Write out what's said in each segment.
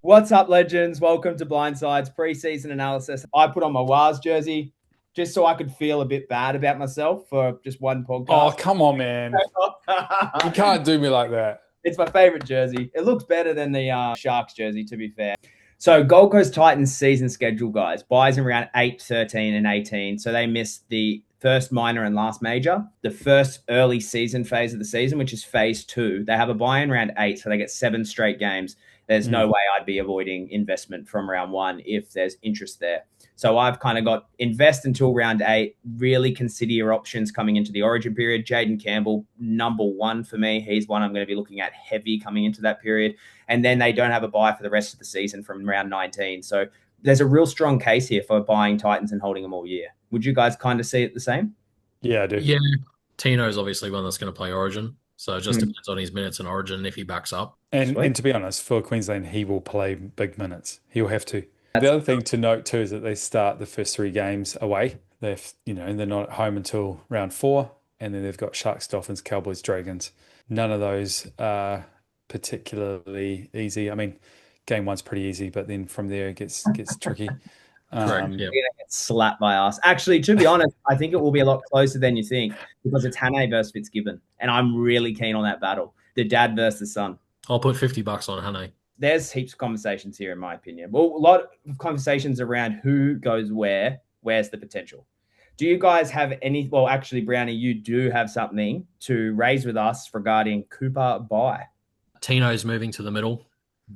What's up, legends? Welcome to Blindside's preseason analysis. I put on my Wars jersey just so I could feel a bit bad about myself for just one Oh, podcast. come on, man. You can't do me like that. It's my favorite jersey. It looks better than the Sharks jersey, to be fair. So, Gold Coast Titans season schedule, guys. Buys in round 8, 13, and 18. So, they missed the first minor and last major, the first early season phase of the season, which is phase 2. They have a buy in round 8, so they get 7 straight games. There's no way I'd be avoiding investment from round 1 if there's interest there. So I've kind of got invest until round 8, really consider your options coming into the origin period. Jaden Campbell, number 1 for me. He's one I'm going to be looking at heavy coming into that period. And then they don't have a buy for the rest of the season from round 19. So there's a real strong case here for buying Titans and holding them all year. Would you guys kind of see it the same? Yeah, I do. Yeah, Tino's obviously one that's going to play Origin. So it just depends on his minutes in Origin if he backs up. And to be honest, for Queensland, he will play big minutes. He'll have to. The other thing to note too is that they start the first 3 games away. They're not at home until round 4, and then they've got Sharks, Dolphins, Cowboys, Dragons. None of those are particularly easy. I mean, game 1's pretty easy, but then from there it gets tricky. Correct. You're gonna get slapped by us. Actually, to be honest, I think it will be a lot closer than you think because it's Hannay versus Fitzgibbon, and I'm really keen on that battle. The dad versus the son. I'll put $50 on Hannay. There's heaps of conversations here, in my opinion. Well, a lot of conversations around who goes where's the potential. Do you guys have any? Well, actually, Brownie, you do have something to raise with us regarding Cooper Bye. Tino's moving to the middle.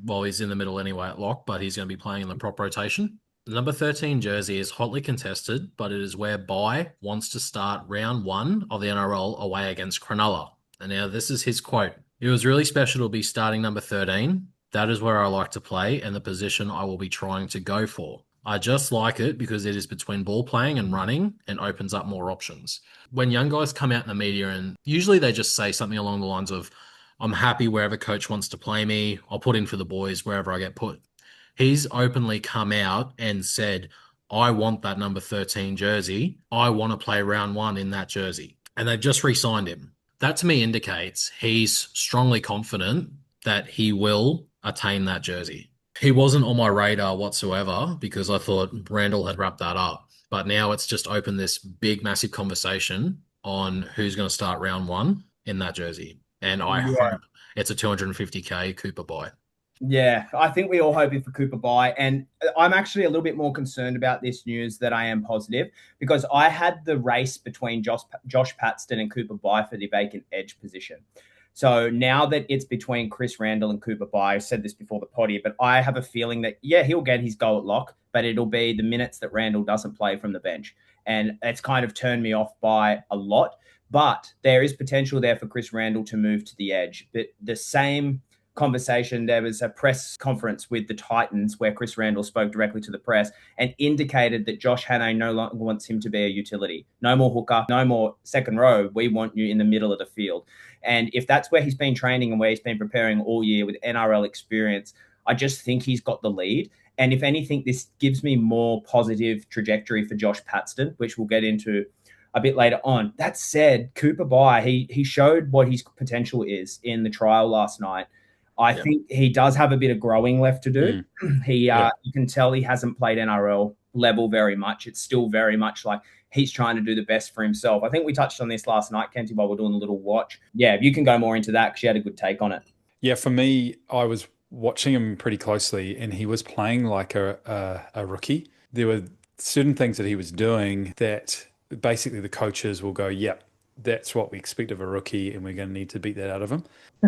Well, he's in the middle anyway at lock, but he's going to be playing in the prop rotation. The number 13 jersey is hotly contested, but it is where Bye wants to start round 1 of the NRL away against Cronulla. And now this is his quote. It was really special to be starting number 13. That is where I like to play and the position I will be trying to go for. I just like it because it is between ball playing and running and opens up more options. When young guys come out in the media and usually they just say something along the lines of, I'm happy wherever coach wants to play me. I'll put in for the boys wherever I get put. He's openly come out and said, I want that number 13 jersey. I want to play round 1 in that jersey. And they've just re-signed him. That to me indicates he's strongly confident that he will attain that jersey. He wasn't on my radar whatsoever because I thought Randall had wrapped that up. But now it's just opened this big, massive conversation on who's going to start round 1 in that jersey. And I hope it's a 250K Cooper Bye. Yeah, I think we all hoping for Cooper Bye. And I'm actually a little bit more concerned about this news than I am positive because I had the race between Josh Paxton and Cooper Bye for the vacant edge position. So now that it's between Chris Randall and Cooper Bye, I said this before the potty, but I have a feeling that, yeah, he'll get his goal at lock, but it'll be the minutes that Randall doesn't play from the bench. And it's kind of turned me off by a lot. But there is potential there for Chris Randall to move to the edge. But the same conversation, there was a press conference with the Titans where Chris Randall spoke directly to the press and indicated that Josh Hannay no longer wants him to be a utility. No more hooker, no more second row. We want you in the middle of the field. And if that's where he's been training and where he's been preparing all year with NRL experience, I just think he's got the lead. And if anything, this gives me more positive trajectory for Josh Paxton, which we'll get into a bit later on. That said, Cooper Bye, he showed what his potential is in the trial last night. I think he does have a bit of growing left to do. You can tell he hasn't played NRL level very much. It's still very much like he's trying to do the best for himself. I think we touched on this last night, Kenty, while we're doing a little watch. Yeah, you can go more into that because you had a good take on it. Yeah, for me, I was watching him pretty closely and he was playing like a rookie. There were certain things that he was doing that basically the coaches will go, yep, that's what we expect of a rookie and we're going to need to beat that out of him.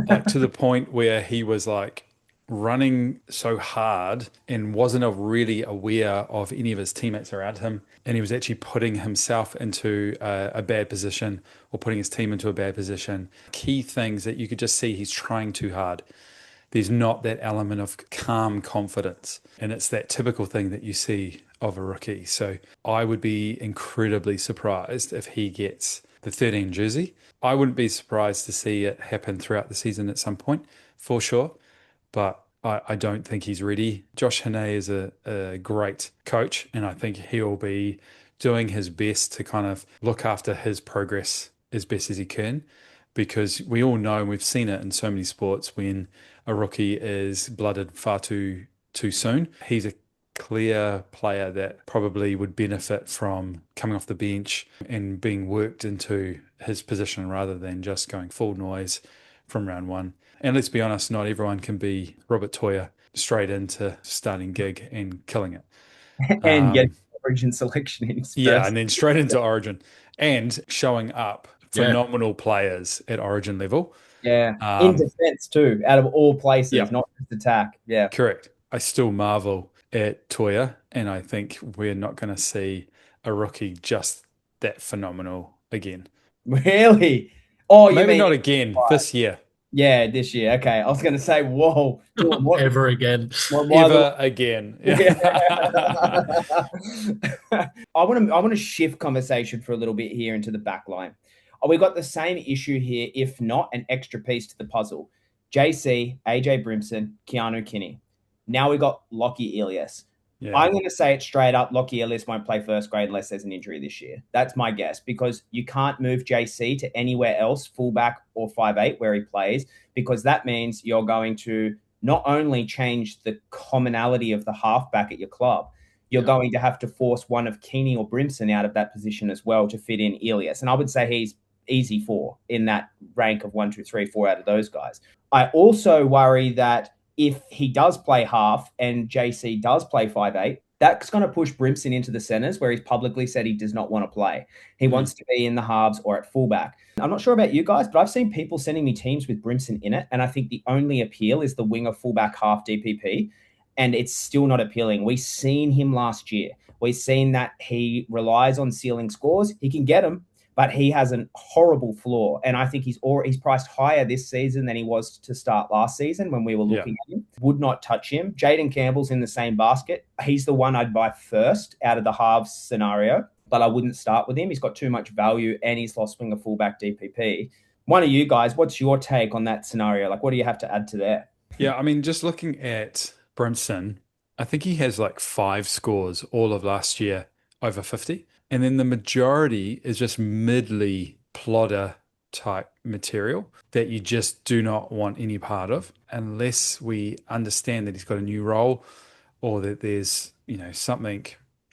Like to the point where he was like running so hard and wasn't really aware of any of his teammates around him. And he was actually putting himself into a bad position or putting his team into a bad position. Key things that you could just see he's trying too hard. There's not that element of calm confidence. And it's that typical thing that you see of a rookie. So I would be incredibly surprised if he gets the 13 jersey. I wouldn't be surprised to see it happen throughout the season at some point, for sure. But I don't think he's ready. Josh Hannay is a great coach, and I think he'll be doing his best to kind of look after his progress as best as he can, because we all know, and we've seen it in so many sports, when a rookie is blooded far too too soon. He's a clear player that probably would benefit from coming off the bench and being worked into his position rather than just going full noise from round one. And let's be honest, not everyone can be Robert Toya straight into starting gig and killing it. And getting origin selection in his Yeah, first. and then straight into Origin and showing up phenomenal players at Origin level. Yeah. In defense too, out of all places, Yeah. not just attack. Yeah. Correct. I still marvel at Toya, and I think we're not going to see a rookie just that phenomenal again. Really? Oh, you Maybe mean not again this year. yeah, this year. Okay. I was gonna say, whoa, what Ever again. Ever again. Yeah. Yeah. I want to shift conversation for a little bit here into the back line. We got the same issue here, if not an extra piece to the puzzle. JC, AJ Brimson, Keanu Kinney. Now we got Lockie Elias. Yeah. I'm going to say it straight up. Lockie Ellis won't play first grade unless there's an injury this year. That's my guess, because you can't move JC to anywhere else, fullback or 5'8", where he plays, because that means you're going to not only change the commonality of the halfback at your club, you're going to have to force one of Keeney or Brimson out of that position as well to fit in Elias. And I would say he's easy 4 in that rank of 1, 2, 3, 4 out of those guys. I also worry that if he does play half and JC does play 5'8", that's going to push Brimson into the centers where he's publicly said he does not want to play. He wants to be in the halves or at fullback. I'm not sure about you guys, but I've seen people sending me teams with Brimson in it, and I think the only appeal is the winger fullback half DPP, and it's still not appealing. We've seen him last year. We've seen that he relies on ceiling scores. He can get them, but he has a horrible floor. And I think he's priced higher this season than he was to start last season when we were looking at him. Would not touch him. Jaden Campbell's in the same basket. He's the one I'd buy first out of the halves scenario, but I wouldn't start with him. He's got too much value and he's lost winger fullback DPP. One of you guys, what's your take on that scenario? Like, what do you have to add to that? Yeah, I mean, just looking at Brimson, I think he has like 5 scores all of last year over 50. And then the majority is just middly plodder type material that you just do not want any part of unless we understand that he's got a new role or that there's, something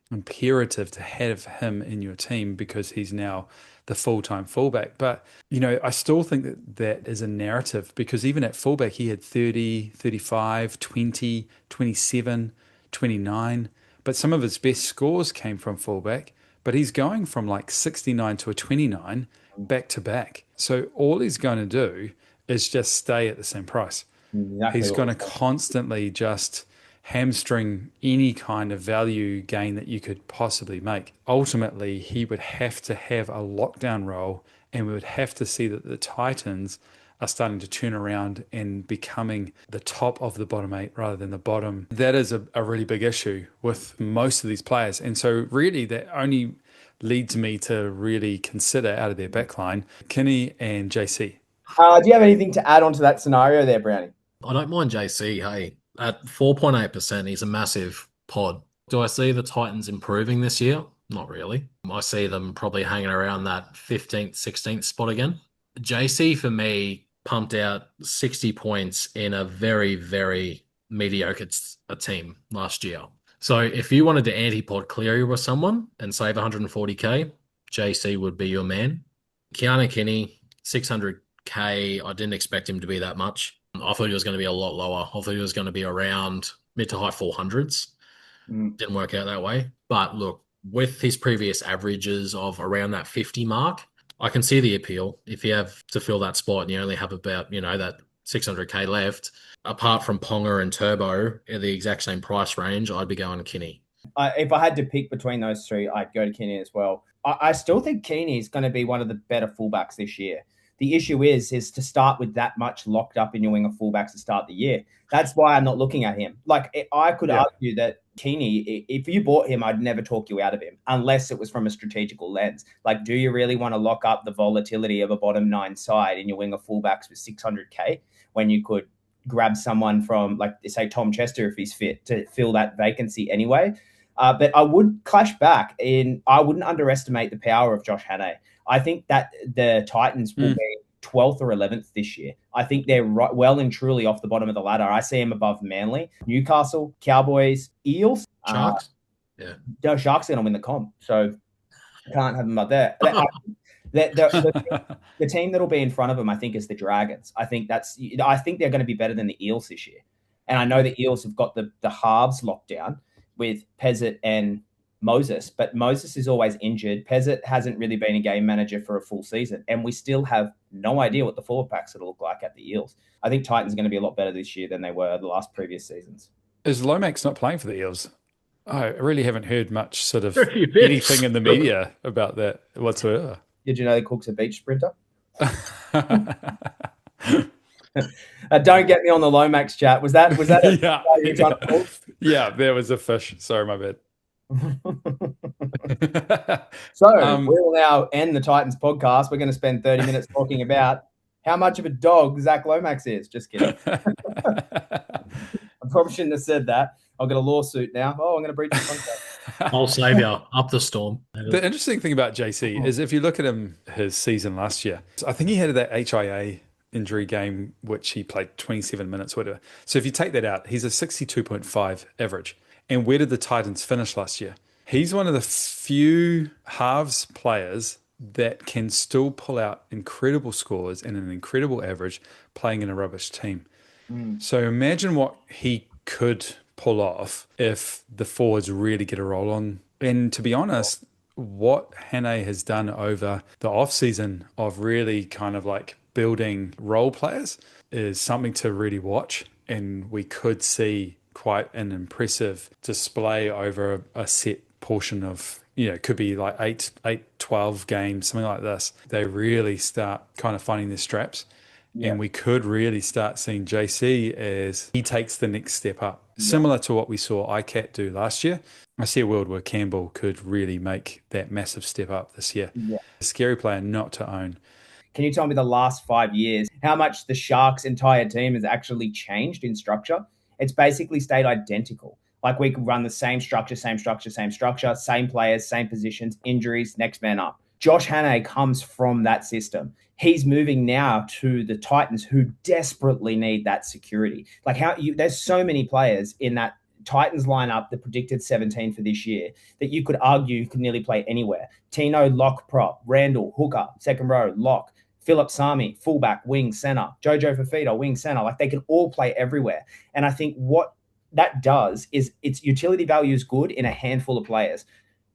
imperative to have him in your team because he's now the full-time fullback. But, I still think that is a narrative because even at fullback, he had 30, 35, 20, 27, 29. But some of his best scores came from fullback. But he's going from like 69 to a 29 back to back. So all he's going to do is just stay at the same price. Exactly. He's going to constantly just hamstring any kind of value gain that you could possibly make. Ultimately, he would have to have a lockdown role, and we would have to see that the Titans are starting to turn around and becoming the top of the bottom 8 rather than the bottom. That is a really big issue with most of these players. And so really that only leads me to really consider out of their backline, Kinney and JC. Do you have anything to add on to that scenario there, Brownie? I don't mind JC. Hey, at 4.8%, he's a massive pod. Do I see the Titans improving this year? Not really. I see them probably hanging around that 15th, 16th spot again. JC, for me, pumped out 60 points in a very, very mediocre team last year. So if you wanted to anti-pod Cleary with someone and save 140k, JC would be your man. Keanu Kinney, 600k. I didn't expect him to be that much. I thought he was going to be a lot lower. I thought he was going to be around mid to high 400s. Didn't work out that way. But look, with his previous averages of around that 50 mark, I can see the appeal. If you have to fill that spot and you only have about, that 600k left, apart from Ponga and Turbo at the exact same price range, I'd be going to Kinney. If I had to pick between those 3, I'd go to Kinney as well. I still think Kinney is going to be one of the better fullbacks this year. The issue is to start with that much locked up in your winger fullbacks to start the year. That's why I'm not looking at him. Like, I could argue that Keeney, if you bought him, I'd never talk you out of him unless it was from a strategical lens. Like, do you really want to lock up the volatility of a bottom 9 side in your winger fullbacks with 600k when you could grab someone from, like, say, Tom Chester if he's fit to fill that vacancy anyway? But I would clash back I wouldn't underestimate the power of Josh Hannay. I think that the Titans will be 12th or 11th this year. I think they're well and truly off the bottom of the ladder. I see them above Manly, Newcastle, Cowboys, Eels. Sharks. No, Sharks are going to win the comp, so can't have them up there. The team that'll be in front of them, I think, is the Dragons. I think they're going to be better than the Eels this year. And I know the Eels have got the halves locked down with Pezzett and Moses, but Moses is always injured. Pezzett hasn't really been a game manager for a full season, and we still have no idea what the forward packs will look like at the Eels. I think Titans are going to be a lot better this year than they were the previous seasons. Is Lomax not playing for the Eels? I really haven't heard much sort of anything in the media about that whatsoever. Did you know that Cook's a beach sprinter? Don't get me on the Lomax chat. Was that yeah, there was a fish. Sorry, my bad. So we'll now end the Titans podcast. We're going to spend 30 minutes talking about how much of a dog Zach Lomax is. Just kidding. I probably shouldn't have said that. I'll get a lawsuit now. Oh, I'm going to breach the contract. I'll save you up the storm. The interesting thing about JC is if you look at his season last year, I think he had that HIA injury game, which he played 27 minutes, whatever. So if you take that out, he's a 62.5 average. And where did the Titans finish last year? He's one of the few halves players that can still pull out incredible scores and an incredible average playing in a rubbish team. So imagine what he could pull off if the forwards really get a roll on. And to be honest, what Hane has done over the off-season of really kind of like building role players is something to really watch. And we could see quite an impressive display over a set portion of, could be like 12 games, something like this. They really start kind of finding their straps. Yeah. And we could really start seeing JC as he takes the next step up. Yeah. Similar to what we saw ICAT do last year. I see a world where Campbell could really make that massive step up this year. Yeah. A scary player not to own. Can you tell me the last 5 years, how much the Sharks' entire team has actually changed in structure? It's basically stayed identical. Like we could run the same structure, same players, same positions, injuries, next man up. Josh Hane comes from that system. He's moving now to the Titans who desperately need that security. Like there's so many players in that Titans lineup, the predicted 17 for this year, that you could argue could nearly play anywhere. Tino, lock, prop. Randall, hooker, second row, lock. Philip Sami, fullback, wing, center. Jojo Fafita, wing, center. Like they can all play everywhere. And I think what that does is its utility value is good in a handful of players,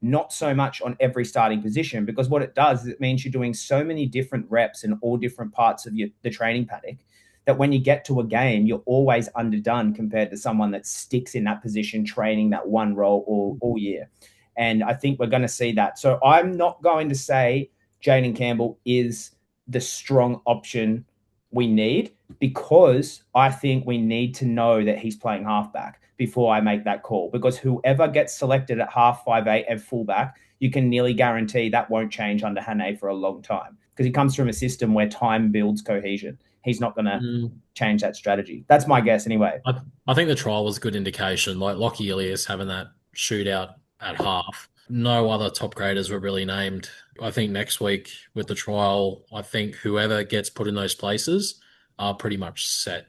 not so much on every starting position, because what it does is it means you're doing so many different reps in all different parts of the training paddock that when you get to a game, you're always underdone compared to someone that sticks in that position, training that one role all year. And I think we're going to see that. So I'm not going to say Jaden Campbell is the strong option we need, because I think we need to know that he's playing halfback before I make that call, because whoever gets selected at half, 5'8" and fullback, you can nearly guarantee that won't change under Hane for a long time, because he comes from a system where time builds cohesion. He's not going to change that strategy. That's my guess anyway. I think the trial was a good indication, like Lockie Ilias having that shootout at half. No other top graders were really named. I think next week with the trial, I think whoever gets put in those places are pretty much set.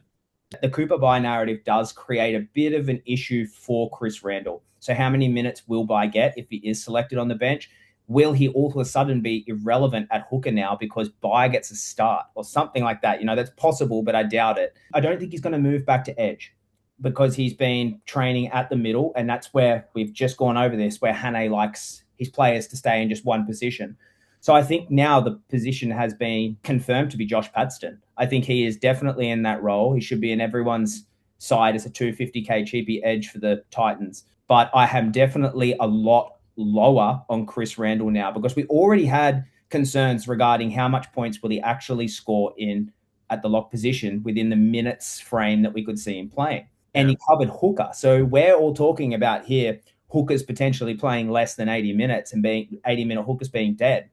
The Cooper Bye narrative does create a bit of an issue for Chris Randall. So how many minutes will Bye get if he is selected on the bench? Will he all of a sudden be irrelevant at hooker now because Bye gets a start or something like that? That's possible, but I doubt it. I don't think he's going to move back to edge, because he's been training at the middle, and that's where we've just gone over this, where Hane likes his players to stay in just one position. So I think now the position has been confirmed to be Josh Padston. I think he is definitely in that role. He should be in everyone's side as a 250k cheapie edge for the Titans. But I am definitely a lot lower on Chris Randall now, because we already had concerns regarding how much points will he actually score in at the lock position within the minutes frame that we could see him playing. And he covered hooker. So we're all talking about here hookers potentially playing less than 80 minutes and being 80-minute hookers being dead.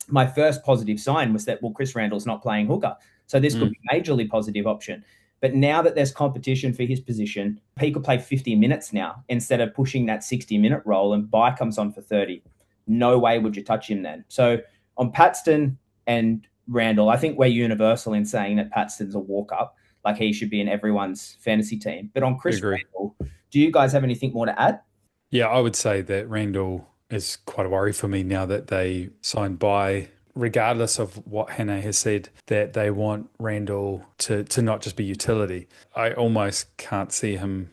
My first positive sign was that, Chris Randall's not playing hooker. So this could be a majorly positive option. But now that there's competition for his position, he could play 50 minutes now instead of pushing that 60-minute role, and Bye comes on for 30. No way would you touch him then. So on Patston and Randall. I think we're universal in saying that Patston's a walk-up. Like he should be in everyone's fantasy team. But on Chris Agree. Randall, do you guys have anything more to add? Yeah, I would say that Randall is quite a worry for me now that they signed by, regardless of what Hannah has said, that they want Randall to not just be utility. I almost can't see him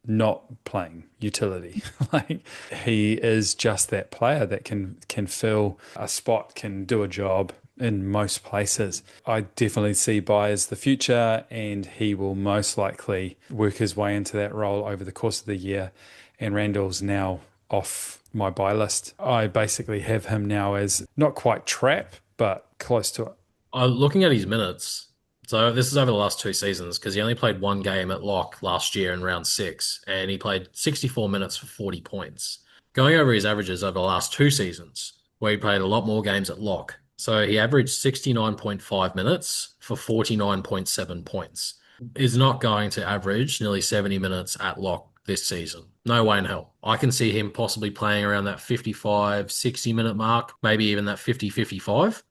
not playing utility. Like he is just that player that can fill a spot, can do a job in most places. I definitely see Bai as the future, and he will most likely work his way into that role over the course of the year. And Randall's now off my buy list. I basically have him now as not quite trap, but close to it. Looking at his minutes, so this is over the last 2 seasons because he only played one game at lock last year in round 6, and he played 64 minutes for 40 points. Going over his averages over the last 2 seasons, where he played a lot more games at lock. So he averaged 69.5 minutes for 49.7 points. Is not going to average nearly 70 minutes at lock this season. No way in hell. I can see him possibly playing around that 55, 60-minute mark, maybe even that 50, 55.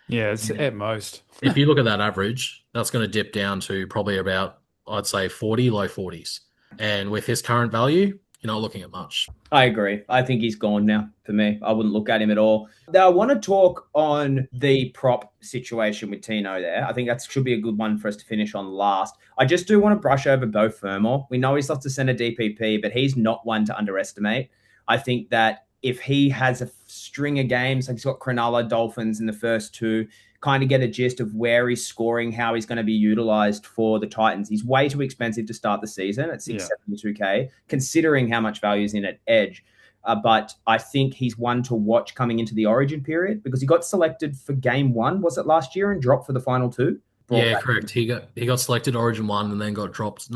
Yeah, it's at most. If you look at that average, that's going to dip down to probably about, I'd say, 40, low 40s. And with his current value, you're not looking at much. I agree. I think he's gone now for me. I wouldn't look at him at all. Now, I want to talk on the prop situation with Tino there. I think that should be a good one for us to finish on last. I just do want to brush over Beau Fermor. We know he's lost to center DPP, but he's not one to underestimate. I think that if he has a string of games, like he's got Cronulla, Dolphins in the first two, kind of get a gist of where he's scoring, how he's going to be utilized for the Titans. He's way too expensive to start the season at 672K, considering how much value is in at edge. But I think he's one to watch coming into the Origin period because he got selected for game 1, was it last year, and dropped for the final 2? Yeah, correct. He got selected Origin 1 and then got dropped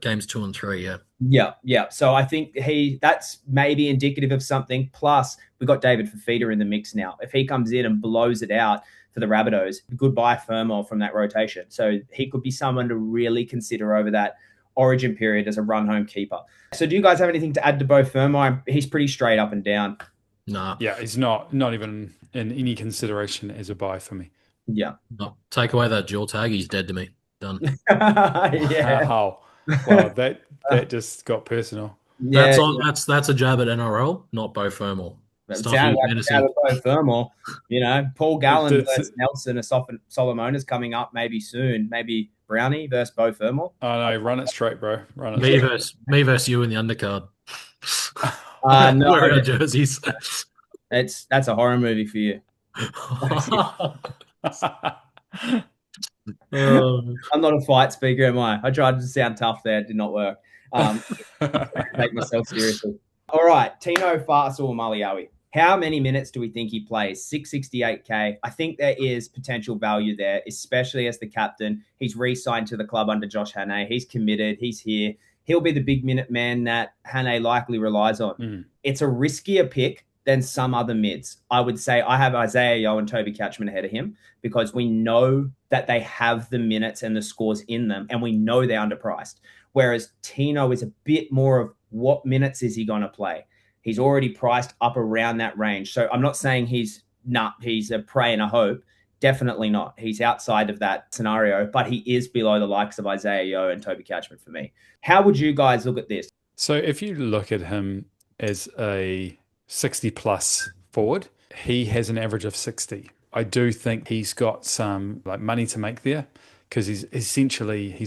games 2 and 3, yeah. Yeah. So I think that's maybe indicative of something. Plus, we've got David Fafita in the mix now. If he comes in and blows it out for the Rabbitohs, goodbye Fermor from that rotation. So he could be someone to really consider over that Origin period as a run-home keeper. So do you guys have anything to add to Beau Fermor? He's pretty straight up and down. Nah. Yeah, he's not even in any consideration as a buy for me. Yeah. No, take away that dual tag, he's dead to me. Done. Yeah. Wow. Wow, that just got personal. Yeah, that's a jab at NRL, not Beau Fermor. it sounded like Beau Fermor. Paul Gallen versus Nelson, a Solomona's coming up maybe soon. Maybe Brownie versus Beau Fermor. Oh no, run it straight, bro. Run it. Me versus you in the undercard. No, wearing our jerseys. That's a horror movie for you. I'm not a fight speaker, am I? I tried to sound tough there. It did not work. Take myself seriously. All right, Tino Fa'asuamaleaui. How many minutes do we think he plays? 668K. I think there is potential value there, especially as the captain. He's re-signed to the club under Josh Hannay. He's committed. He's here. He'll be the big minute man that Hannay likely relies on. It's a riskier pick than some other mids. I would say I have Isaiah Yeo and Toby Catchman ahead of him because we know that they have the minutes and the scores in them, and we know they're underpriced. Whereas Tino is a bit more of what minutes is he going to play? He's already priced up around that range. So I'm not saying he's a pray and a hope. Definitely not. He's outside of that scenario, but he is below the likes of Isaiah Yeo and Toby Catchman for me. How would you guys look at this? So if you look at him as a 60 plus forward, he has an average of 60. I do think he's got some money to make there because he's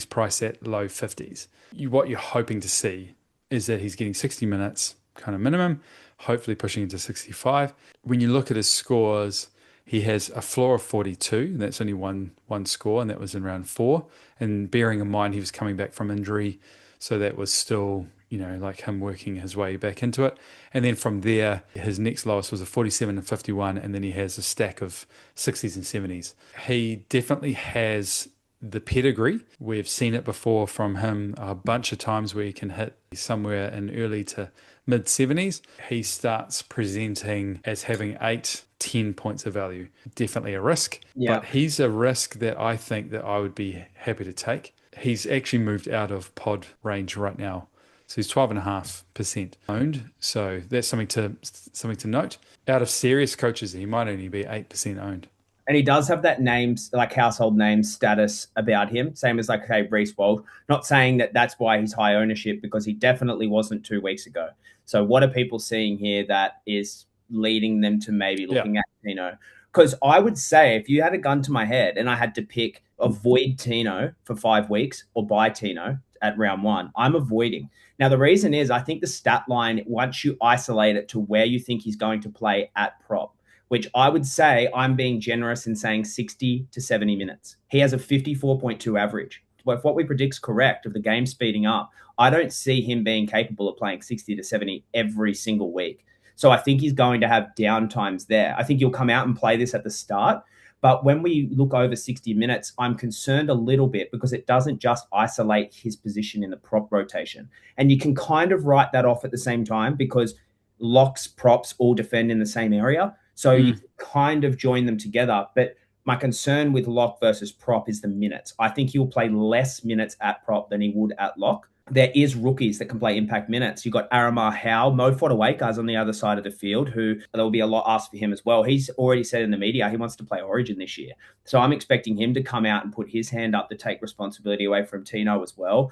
priced at low 50s. What you're hoping to see is that he's getting 60 minutes kind of minimum, hopefully pushing into 65. When you look at his scores, he has a floor of 42, and that's only one score, and that was in round 4. And bearing in mind he was coming back from injury, so that was still, like him working his way back into it. And then from there, his next lowest was a 47 and 51, and then he has a stack of 60s and 70s. He definitely has the pedigree. We've seen it before from him a bunch of times where he can hit somewhere in early to mid 70s. He starts presenting as having 8-10 points of value. Definitely a risk, but he's a risk that I think that I would be happy to take. He's actually moved out of pod range right now. So he's 12.5% owned. So that's something to note. Out of serious coaches, he might only be 8% owned. And he does have that names, like household name status about him, same as like, okay, Reece Walsh. Not saying that that's why he's high ownership, because he definitely wasn't 2 weeks ago. So what are people seeing here that is leading them to maybe looking at Tino? Because I would say if you had a gun to my head and I had to pick avoid Tino for 5 weeks or buy Tino at round 1, I'm avoiding. Now, the reason is I think the stat line, once you isolate it to where you think he's going to play at prop, which I would say I'm being generous in saying 60 to 70 minutes. He has a 54.2 average. Well, if what we predict is correct of the game speeding up, I don't see him being capable of playing 60 to 70 every single week. So I think he's going to have downtimes there. I think he'll come out and play this at the start. But when we look over 60 minutes, I'm concerned a little bit because it doesn't just isolate his position in the prop rotation. And you can kind of write that off at the same time because locks, props all defend in the same area. So you can kind of join them together. But my concern with lock versus prop is the minutes. I think he'll play less minutes at prop than he would at lock. There is rookies that can play impact minutes. You've got Aramar Howe, Mo Fodawaker's on the other side of the field, who there will be a lot asked for him as well. He's already said in the media he wants to play Origin this year. So I'm expecting him to come out and put his hand up to take responsibility away from Tino as well.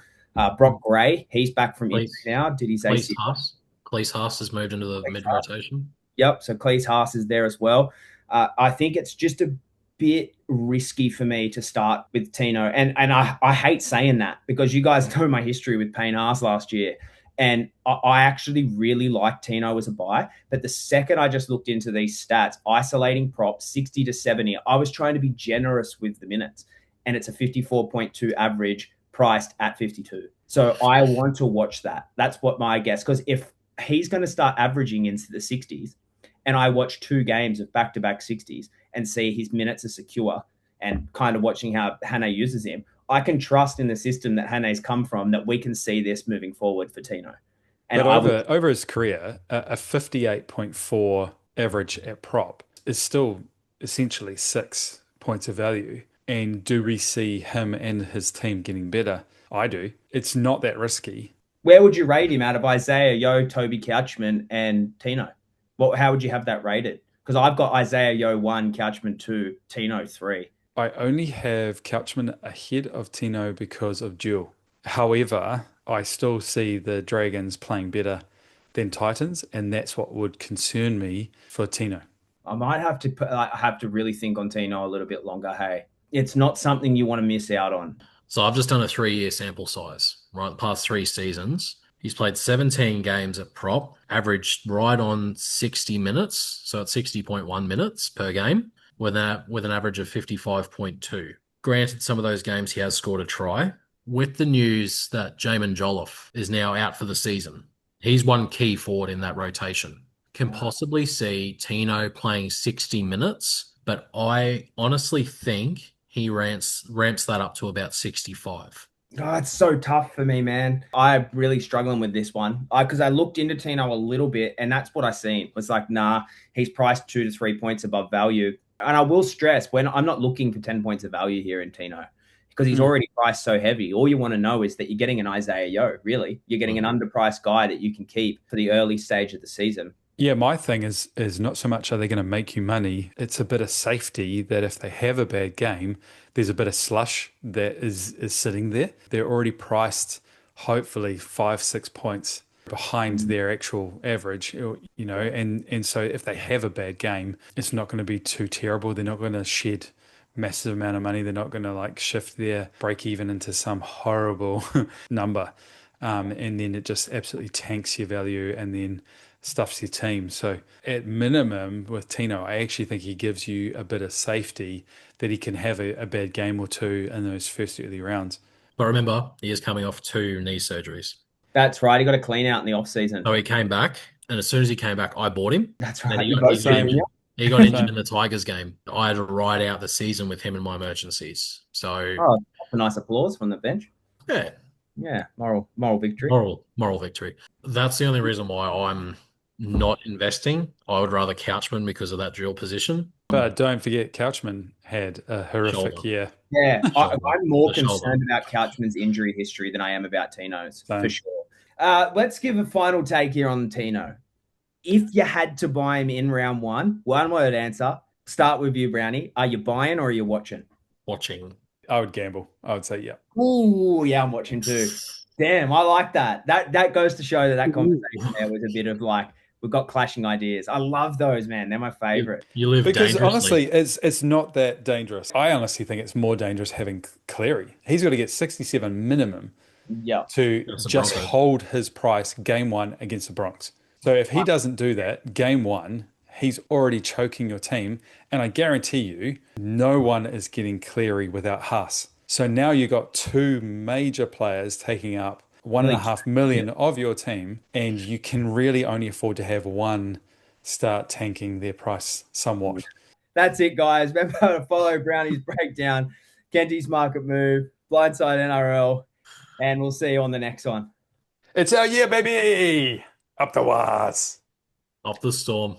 Brock Gray, he's back from injury now. Did he say Cleese Haas has moved into the mid-rotation? Yep, so Cleese Haas is there as well. I think it's just a bit risky for me to start with Tino. And I hate saying that because you guys know my history with Payne Haas last year. And I actually really like Tino as a buy. But the second I just looked into these stats, isolating props 60 to 70, I was trying to be generous with the minutes. And it's a 54.2 average priced at 52. So I want to watch that. That's what my guess. Because if he's going to start averaging into the 60s, and I watch 2 games of back-to-back 60s and see his minutes are secure and kind of watching how Hannah uses him, I can trust in the system that Hannah's come from that we can see this moving forward for Tino. And over his career, a 58.4 average at prop is still essentially 6 points of value. And do we see him and his team getting better? I do. It's not that risky. Where would you rate him out of Isaiah Yeo, Toby Couchman, and Tino? How would you have that rated? Because I've got Isaiah Yeo 1, Couchman 2, Tino 3. I only have Couchman ahead of Tino because of duel. However, I still see the Dragons playing better than Titans, and that's what would concern me for Tino. I might have to really think on Tino a little bit longer. Hey, it's not something you want to miss out on. So I've just done a 3-year sample size, right? The past 3 seasons. He's played 17 games at prop, averaged right on 60 minutes, so it's 60.1 minutes per game, with an average of 55.2. Granted, some of those games he has scored a try. With the news that Jamin Jolliffe is now out for the season, he's one key forward in that rotation. Can possibly see Tino playing 60 minutes, but I honestly think he ramps that up to about 65. Oh, it's so tough for me, man. I'm really struggling with this one because I looked into Tino a little bit, and that's what I seen. Was like, nah, he's priced 2 to 3 points above value. And I will stress, when I'm not looking for 10 points of value here in Tino, because he's already priced so heavy. All you want to know is that you're getting an Isaiah Yeo, really. You're getting an underpriced guy that you can keep for the early stage of the season. Yeah, my thing is not so much are they going to make you money, it's a bit of safety that if they have a bad game, there's a bit of slush that is sitting there. They're already priced, hopefully 5-6 points behind their actual average, and so if they have a bad game, it's not going to be too terrible. They're not going to shed massive amount of money. They're not going to shift their break even into some horrible number, and then it just absolutely tanks your value and then stuffs your team. So at minimum with Tino, I actually think he gives you a bit of safety that he can have a bad game or 2 in those first early rounds. But remember, he is coming off 2 knee surgeries. That's right. He got a clean out in the off season. So he came back, and as soon as he came back, I bought him. That's right. He got injured in the Tigers game. I had to ride out the season with him in my emergencies. So a nice applause from the bench. Yeah, moral victory. Moral victory. That's the only reason why I'm not investing. I would rather Couchman because of that dual position. But don't forget, Couchman had a horrific year. Yeah, I'm more concerned about Couchman's injury history than I am about Tino's, for sure. Let's give a final take here on Tino. If you had to buy him in round 1, one word answer, start with you, Brownie. Are you buying or are you watching? Watching. I would gamble. I would say, yeah. Ooh, yeah, I'm watching too. Damn, I like that. That goes to show that Ooh. conversation there was a bit of like we've got clashing ideas. I love those, man. They're my favorite. You live Because dangerously. honestly, it's not that dangerous. I honestly think it's more dangerous having Cleary. He's got to get 67 minimum Yeah. to That's the just Broncos. hold his price game one against the Bronx. So if he doesn't do that game one, he's already choking your team. And I guarantee you, no one is getting Cleary without Haas. So now you've got two major players taking up one and a Really, half million of your team, and you can really only afford to have one start tanking their price somewhat. that's it, guys. Remember to follow Brownie's breakdown, Kenty's market move, Blindside NRL, and we'll see you on the next one. It's our year, baby! Up the waz. Off the storm.